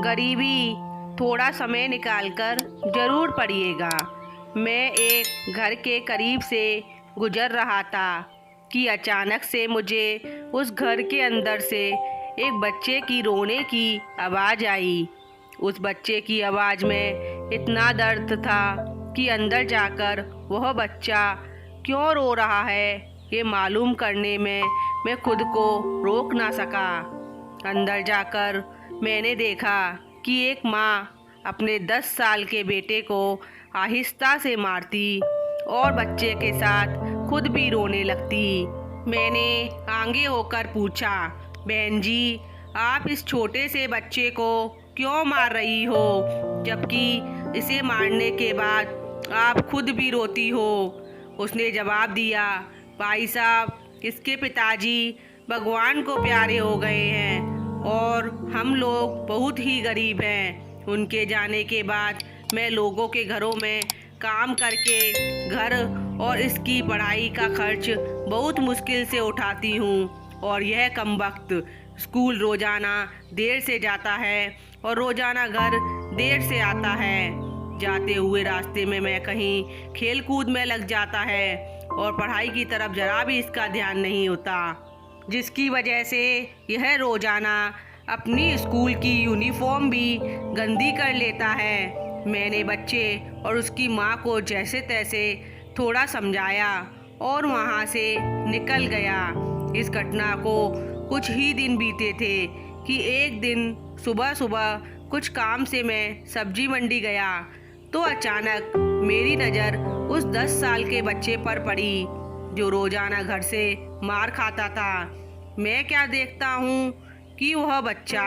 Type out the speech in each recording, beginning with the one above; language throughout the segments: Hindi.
गरीबी थोड़ा समय निकालकर ज़रूर पढ़िएगा। मैं एक घर के करीब से गुजर रहा था कि अचानक से मुझे उस घर के अंदर से एक बच्चे की रोने की आवाज़ आई। उस बच्चे की आवाज़ में इतना दर्द था कि अंदर जाकर वह बच्चा क्यों रो रहा है ये मालूम करने में मैं खुद को रोक ना सका। अंदर जाकर मैंने देखा कि एक माँ अपने 10 साल के बेटे को आहिस्ता से मारती और बच्चे के साथ खुद भी रोने लगती। मैंने आगे होकर पूछा, बहन जी, आप इस छोटे से बच्चे को क्यों मार रही हो, जबकि इसे मारने के बाद आप खुद भी रोती हो। उसने जवाब दिया, भाई साहब, इसके पिताजी भगवान को प्यारे हो गए हैं और हम लोग बहुत ही गरीब हैं। उनके जाने के बाद मैं लोगों के घरों में काम करके घर और इसकी पढ़ाई का खर्च बहुत मुश्किल से उठाती हूँ और यह कमबख्त स्कूल रोज़ाना देर से जाता है और रोज़ाना घर देर से आता है। जाते हुए रास्ते में मैं कहीं खेल कूद में लग जाता है और पढ़ाई की तरफ जरा भी इसका ध्यान नहीं होता, जिसकी वजह से यह रोज़ाना अपनी स्कूल की यूनिफॉर्म भी गंदी कर लेता है। मैंने बच्चे और उसकी माँ को जैसे तैसे थोड़ा समझाया और वहाँ से निकल गया। इस घटना को कुछ ही दिन बीते थे कि एक दिन सुबह सुबह कुछ काम से मैं सब्जी मंडी गया तो अचानक मेरी नज़र उस 10 साल के बच्चे पर पड़ी जो रोज़ाना घर से मार खाता था। मैं क्या देखता हूँ कि वह बच्चा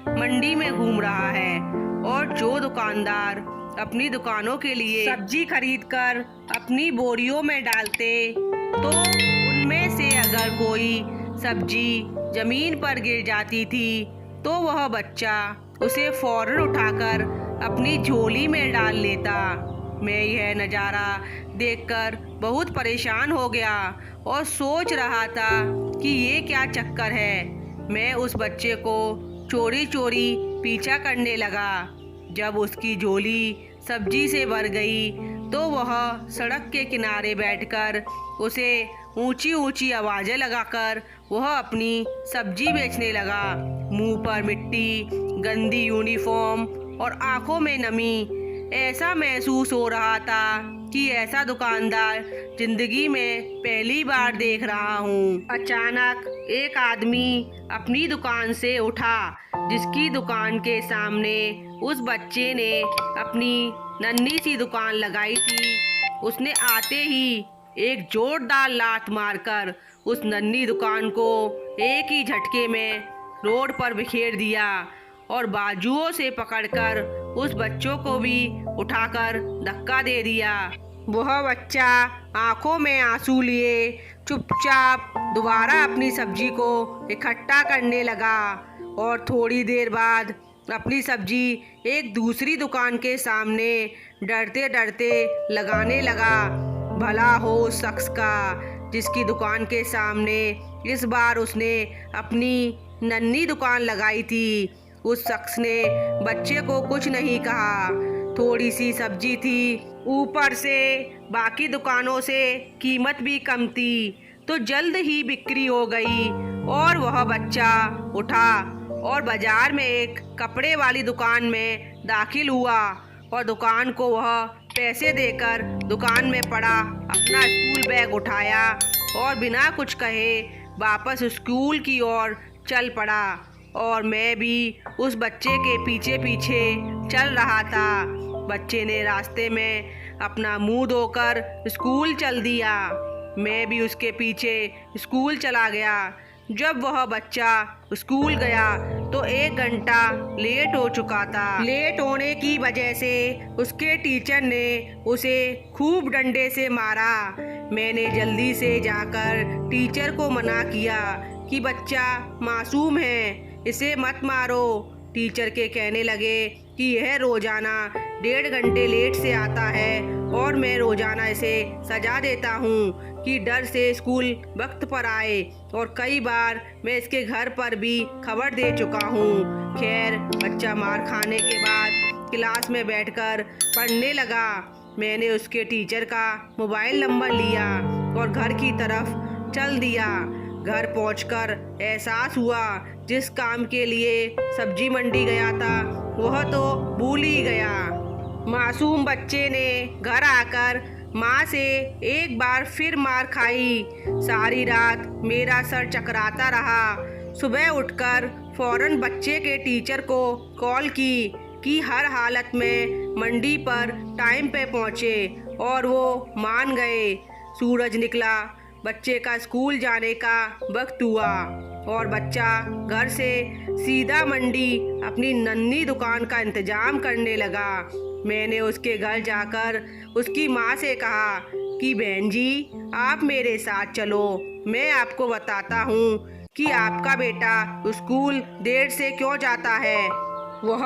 मंडी में घूम रहा है और जो दुकानदार अपनी दुकानों के लिए सब्जी खरीदकर अपनी बोरियों में डालते तो उनमें से अगर कोई सब्जी जमीन पर गिर जाती थी तो वह बच्चा उसे फौरन उठाकर अपनी झोली में डाल लेता। मैं यह नज़ारा देखकर बहुत परेशान हो गया और सोच रहा था कि ये क्या चक्कर है। मैं उस बच्चे को चोरी चोरी पीछा करने लगा। जब उसकी झोली सब्जी से भर गई तो वह सड़क के किनारे बैठकर उसे ऊंची ऊंची आवाज़ें लगाकर वह अपनी सब्जी बेचने लगा। मुंह पर मिट्टी, गंदी यूनिफॉर्म और आंखों में नमी। ऐसा महसूस हो रहा था कि ऐसा दुकानदार जिंदगी में पहली बार देख रहा हूँ। अचानक एक आदमी अपनी दुकान से उठा जिसकी दुकान के सामने उस बच्चे ने अपनी नन्ही सी दुकान लगाई थी। उसने आते ही एक जोरदार लात मारकर उस नन्ही दुकान को एक ही झटके में रोड पर बिखेर दिया और बाजुओं से पकड़कर उस बच्चों को भी उठाकर धक्का दे दिया। वह बच्चा आंखों में आंसू लिए चुपचाप दोबारा अपनी सब्जी को इकट्ठा करने लगा और थोड़ी देर बाद अपनी सब्जी एक दूसरी दुकान के सामने डरते डरते लगाने लगा। भला हो उस शख्स का जिसकी दुकान के सामने इस बार उसने अपनी नन्ही दुकान लगाई थी। उस शख्स ने बच्चे को कुछ नहीं कहा। थोड़ी सी सब्जी थी, ऊपर से बाकी दुकानों से कीमत भी कम थी तो जल्द ही बिक्री हो गई और वह बच्चा उठा और बाजार में एक कपड़े वाली दुकान में दाखिल हुआ और दुकान को वह पैसे देकर दुकान में पड़ा अपना स्कूल बैग उठाया और बिना कुछ कहे वापस स्कूल की ओर चल पड़ा और मैं भी उस बच्चे के पीछे पीछे चल रहा था। बच्चे ने रास्ते में अपना मुंह धोकर स्कूल चल दिया। मैं भी उसके पीछे स्कूल चला गया। जब वह बच्चा स्कूल गया तो 1 घंटा लेट हो चुका था। लेट होने की वजह से उसके टीचर ने उसे खूब डंडे से मारा। मैंने जल्दी से जाकर टीचर को मना किया कि बच्चा मासूम है, इसे मत मारो। टीचर के कहने लगे कि यह रोज़ाना 1.5 घंटे लेट से आता है और मैं रोज़ाना इसे सजा देता हूँ कि डर से स्कूल वक्त पर आए और कई बार मैं इसके घर पर भी खबर दे चुका हूँ। खैर बच्चा मार खाने के बाद क्लास में बैठकर पढ़ने लगा। मैंने उसके टीचर का मोबाइल नंबर लिया और घर की तरफ चल दिया। घर पहुंचकर एहसास हुआ जिस काम के लिए सब्जी मंडी गया था वह तो भूल ही गया। मासूम बच्चे ने घर आकर माँ से एक बार फिर मार खाई। सारी रात मेरा सर चकराता रहा। सुबह उठकर फौरन बच्चे के टीचर को कॉल की कि हर हालत में मंडी पर टाइम पे पहुँचे और वो मान गए। सूरज निकला, बच्चे का स्कूल जाने का वक्त हुआ और बच्चा घर से सीधा मंडी अपनी नन्ही दुकान का इंतजाम करने लगा। मैंने उसके घर जाकर उसकी माँ से कहा कि बहन जी आप मेरे साथ चलो, मैं आपको बताता हूँ कि आपका बेटा स्कूल देर से क्यों जाता है। वह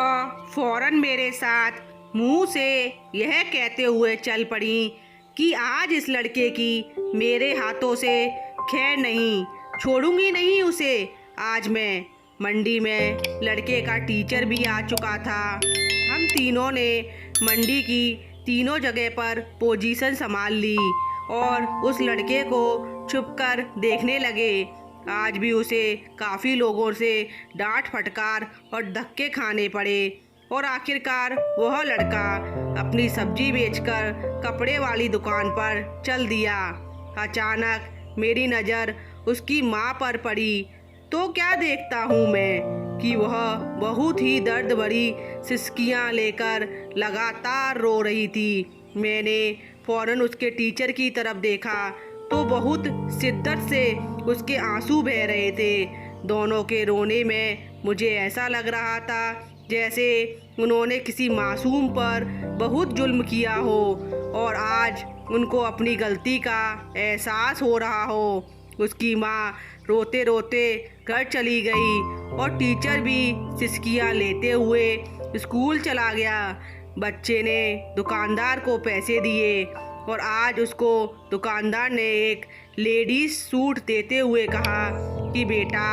फौरन मेरे साथ मुंह से यह कहते हुए चल पड़ी कि आज इस लड़के की मेरे हाथों से खैर नहीं, छोड़ूंगी नहीं उसे। आज मैं मंडी में लड़के का टीचर भी आ चुका था। हम तीनों ने मंडी की तीनों जगह पर पोजीशन संभाल ली और उस लड़के को छुपकर देखने लगे। आज भी उसे काफ़ी लोगों से डांट फटकार और धक्के खाने पड़े और आखिरकार वह लड़का अपनी सब्जी बेचकर कपड़े वाली दुकान पर चल दिया। अचानक मेरी नज़र उसकी माँ पर पड़ी तो क्या देखता हूँ मैं कि वह बहुत ही दर्द भरी सिसकियाँ लेकर लगातार रो रही थी। मैंने फौरन उसके टीचर की तरफ देखा तो बहुत शिद्दत से उसके आंसू बह रहे थे। दोनों के रोने में मुझे ऐसा लग रहा था जैसे उन्होंने किसी मासूम पर बहुत जुल्म किया हो और आज उनको अपनी गलती का एहसास हो रहा हो। उसकी माँ रोते रोते घर चली गई और टीचर भी सिसकियाँ लेते हुए स्कूल चला गया। बच्चे ने दुकानदार को पैसे दिए और आज उसको दुकानदार ने एक लेडीज सूट देते हुए कहा कि बेटा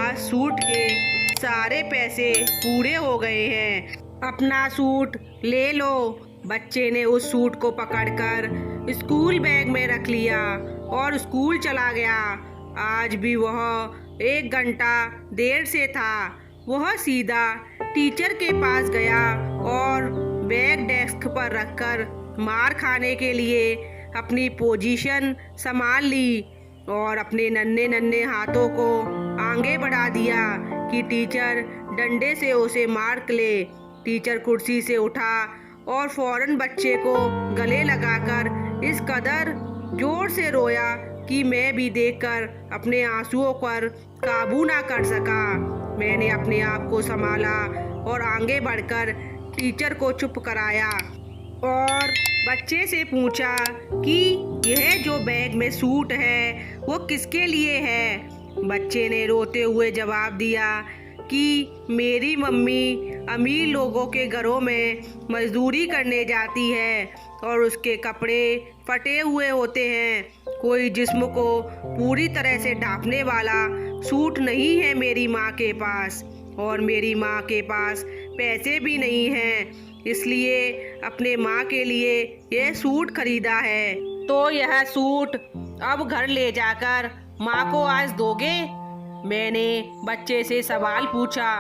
आज सूट के सारे पैसे पूरे हो गए हैं, अपना सूट ले लो। बच्चे ने उस सूट को पकड़कर स्कूल बैग में रख लिया और स्कूल चला गया। आज भी वह 1 घंटा देर से था। वह सीधा टीचर के पास गया और बैग डेस्क पर रखकर मार खाने के लिए अपनी पोजीशन संभाल ली और अपने नन्हे नन्हे हाथों को आगे बढ़ा दिया कि टीचर डंडे से उसे मार ले। टीचर कुर्सी से उठा और फौरन बच्चे को गले लगाकर इस कदर जोर से रोया कि मैं भी देखकर अपने आंसुओं पर काबू ना कर सका। मैंने अपने आप को संभाला और आगे बढ़कर टीचर को चुप कराया और बच्चे से पूछा कि यह जो बैग में सूट है वो किसके लिए है। बच्चे ने रोते हुए जवाब दिया कि मेरी मम्मी अमीर लोगों के घरों में मजदूरी करने जाती है और उसके कपड़े फटे हुए होते हैं। कोई जिस्म को पूरी तरह से ढांपने वाला सूट नहीं है मेरी माँ के पास और मेरी माँ के पास पैसे भी नहीं हैं, इसलिए अपने माँ के लिए यह सूट खरीदा है। तो यह सूट अब घर ले जाकर माँ को आज दोगे? मैंने बच्चे से सवाल पूछा।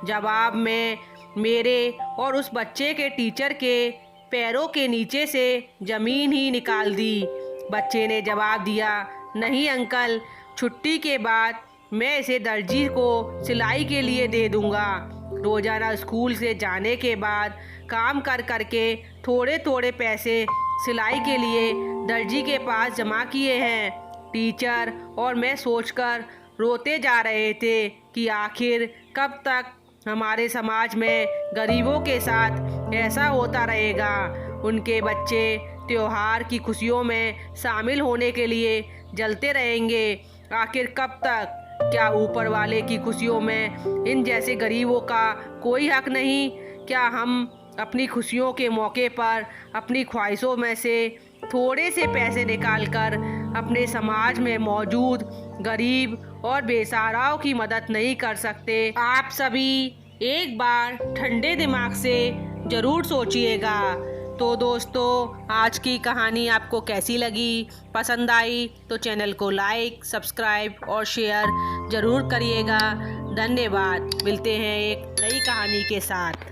जवाब में मेरे और उस बच्चे के टीचर के पैरों के नीचे से ज़मीन ही निकाल दी। बच्चे ने जवाब दिया, नहीं अंकल, छुट्टी के बाद मैं इसे दर्जी को सिलाई के लिए दे दूँगा। रोज़ाना स्कूल से जाने के बाद काम कर करके थोड़े थोड़े पैसे सिलाई के लिए दर्जी के पास जमा किए हैं। टीचर और मैं सोचकर रोते जा रहे थे कि आखिर कब तक हमारे समाज में गरीबों के साथ ऐसा होता रहेगा। उनके बच्चे त्योहार की खुशियों में शामिल होने के लिए जलते रहेंगे। आखिर कब तक? क्या ऊपर वाले की खुशियों में इन जैसे गरीबों का कोई हक नहीं? क्या हम अपनी खुशियों के मौके पर अपनी ख्वाहिशों में से थोड़े से पैसे निकालकर अपने समाज में मौजूद गरीब और बेसहाराओं की मदद नहीं कर सकते? आप सभी एक बार ठंडे दिमाग से ज़रूर सोचिएगा। तो दोस्तों, आज की कहानी आपको कैसी लगी? पसंद आई तो चैनल को लाइक, सब्सक्राइब और शेयर ज़रूर करिएगा। धन्यवाद। मिलते हैं एक नई कहानी के साथ।